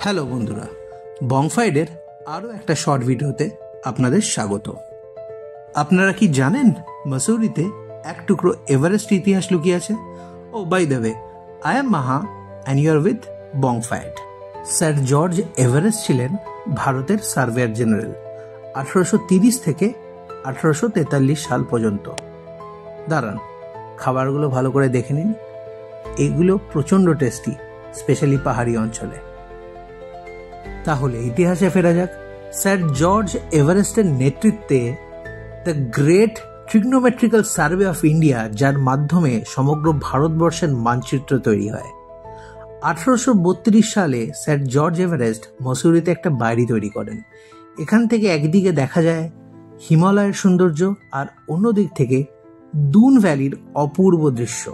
Hello বন্ধুরা, বংফাইডের আরও একটা শর্ট ভিডিওতে আপনাদের স্বাগত। আপনারা কি জানেন মসুরিতে এক টুকরো এভারেস্ট ইতিহাস লুকিয়ে আছে? Oh by the way, I am Maha and you are with Bongfied. Sir George Everest ছিলেন ভারতের সার্ভেয়ার জেনারেল 1830 থেকে 1843 সাল পর্যন্ত। দাঁড়ান, খাবারগুলো ভালো করে দেখে নিন। এগুলো প্রচণ্ড টেস্টি, স্পেশালি পাহাড়ি অঞ্চলে। তাহলে ইতিহাসে ফেরা যাক। স্যার জর্জ এভারেস্টের নেতৃত্বে the great trigonometrical survey of India, যার মাধ্যমে সমগ্র ভারতবর্ষের মানচিত্র তৈরি হয়। 1832 সালে স্যার জর্জ এভারেস্ট মসুরিতে একটা বাড়ি তৈরি করেন। এখান থেকে একদিকে দেখা যায় হিমালয়ের সৌন্দর্য, আর অন্যদিক থেকে দুন ভ্যালির অপূর্ব দৃশ্য।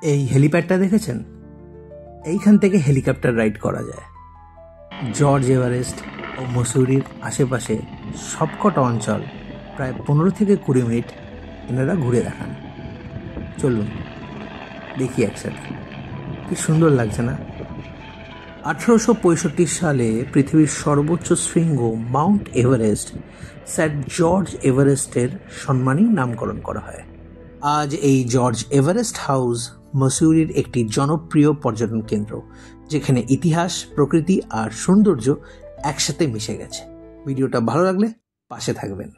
এই হেলিপ্যাডটা দেখেছেন? এইখান থেকে হেলিকপ্টার রাইড করা যায়। জর্জ এভারেস্ট ও মসুরির আশেপাশে সবকটা অঞ্চল প্রায় 15 থেকে 20 মিনিট এনারা ঘুরে দেখান। চলুন দেখি একসাথে, কি সুন্দর লাগছে না? 1865 সালে পৃথিবীর সর্বোচ্চ শৃঙ্গ মাউন্ট এভারেস্ট স্যার জর্জ এভারেস্টের সম্মানেই নামকরণ করা হয়। আজ এই জর্জ এভারেস্ট হাউস মসুরির একটি জনপ্রিয় পর্যটন কেন্দ্র, যেখানে ইতিহাস, প্রকৃতি আর সৌন্দর্য একসাথে মিশে গেছে। ভিডিওটা ভালো লাগলে পাশে থাকবেন।